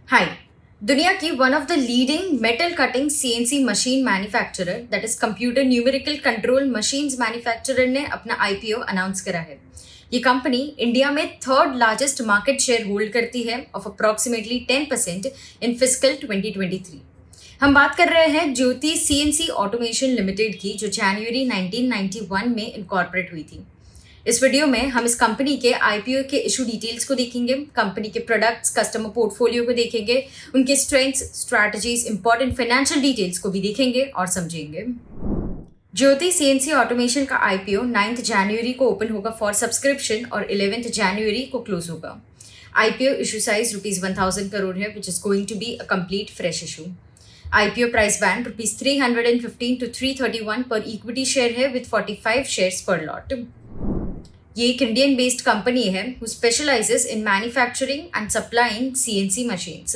हाय। दुनिया की one of the leading metal cutting CNC machine manufacturer that is computer numerical control machines manufacturer ने अपना IPO announce करा है। ये कंपनी इंडिया में third largest market share hold करती है ऑफ अप्रॉक्सीमेटली 10% इन फिस्कल 2023। हम बात कर रहे हैं ज्योति सीएनसी ऑटोमेशन लिमिटेड की, जो जनवरी 1991 में इनकॉर्पोरेट हुई थी। इस वीडियो में हम इस कंपनी के आईपीओ के इशू डिटेल्स को देखेंगे, कंपनी के प्रोडक्ट्स, कस्टमर पोर्टफोलियो को देखेंगे, उनके strengths, strategies, important financial details को भी देखेंगे और समझेंगे। ज्योति सीएनसी ऑटोमेशन का आईपीओ 9 जनवरी को ओपन होगा फॉर सब्सक्रिप्शन और 11 जनवरी को क्लोज होगा। आईपीओ इशू साइज ₹1000 करोड़ है, which is going to be a complete fresh issue. IPO price band ₹315 to 331 per equity share है विद 45 शेयर्स पर लॉट। ये एक इंडियन बेस्ड कंपनी है who specializes in manufacturing and supplying CNC machines.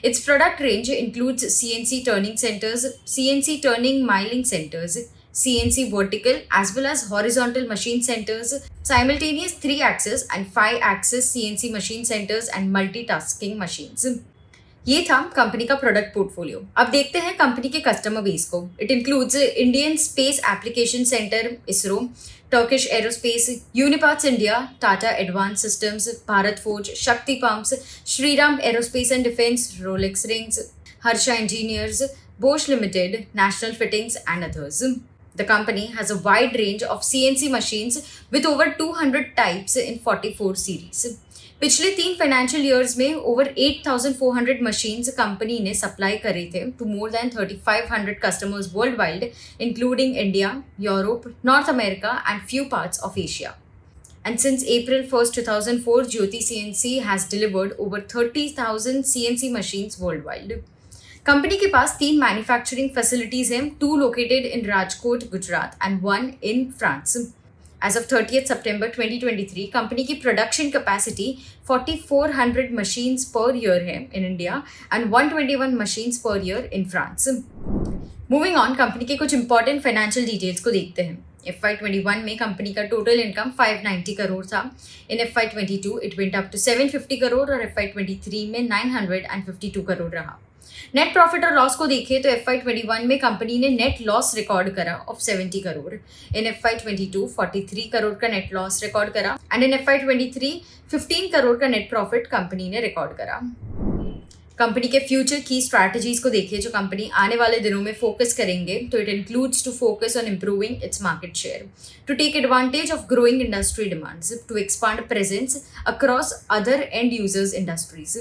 Its product range includes CNC turning centers, CNC turning milling centers, CNC vertical as well as horizontal machine centers, simultaneous 3-axis and 5-axis CNC machine centers and multitasking machines. ये था company का product portfolio. अब देखते हैं company के customer base को। It includes Indian Space Application Centre ISRO, Turkish Aerospace, Uniparts India, Tata Advance Systems, Bharat Forge, Shakti Pumps, Shriram Aerospace and Defence, Rolex Rings, Harsha Engineers, Bosch Limited, National Fittings and others. The company has a wide range of CNC machines with over 200 types in 44 series. पिछले 3 financial years में over 8,400 machines company ने supply करे थे to more than 3,500 customers world wide, including India, Europe, north America and few parts of Asia. And since April 1st, 2004, Jyoti CNC has delivered over 30,000 CNC machines worldwide. Company के पास 3 manufacturing facilities हैं, 2 located in Rajkot, Gujarat and 1 in France. As of 30th September 2023, company की production capacity 4,400 machines per year है in India and 121 machines per year in France. Moving on, company के कुछ important financial details को देखते हैं। FY21 में company का total income 590 crore था। In FY22 it went up to 750 crore और FY23 में 952 करोड़ रहा। नेट प्रॉफिट और लॉस को देखें तो FY21 में कंपनी ने नेट लॉस रिकॉर्ड करा of 70 crore. In FY22 43 crore का नेट लॉस रिकॉर्ड करा एंड इन FY23 15 करोड़ का नेट प्रॉफिट कंपनी ने रिकॉर्ड करा। कंपनी के फ्यूचर की स्ट्रैटेजीज को देखिए जो कंपनी आने वाले दिनों में फोकस करेंगे, तो it includes to focus on improving its market share, to take advantage of growing industry demands, to expand presence across other end users industries,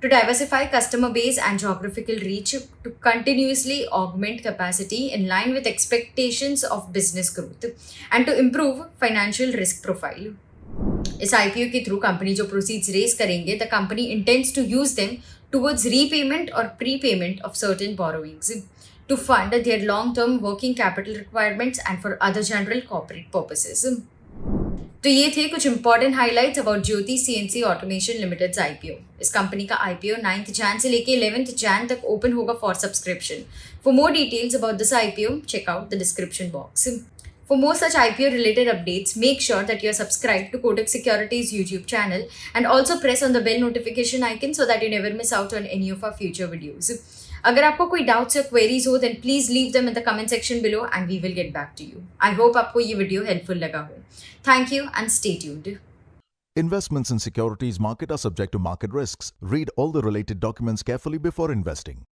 to diversify customer base and geographical reach, to continuously augment capacity in line with expectations of business growth, and to improve financial risk profile. इस IPO के through company जो proceeds raise करेंगे, the company intends to use them towards repayment और prepayment of certain borrowings, to fund their long-term working capital requirements and for other general corporate purposes. तो ये थे कुछ important highlights about Jyoti CNC automation limited IPO. इस कंपनी का IPO 9 June से लेके 11 जैन तक ओपन होगा for subscription. For more details about this IPO, check out the description box. For more such IPO related updates, make sure that you are subscribed to Kotak Securities YouTube channel and also press on the bell notification icon so that you never miss out on any of our future videos. अगर आपको कोई doubts या queries हो, then please leave them in the comment section below and we will get back to you. I hope आपको ये video helpful लगा हो। Thank you and stay tuned. Investments in securities market are subject to market risks. Read all the related documents carefully before investing.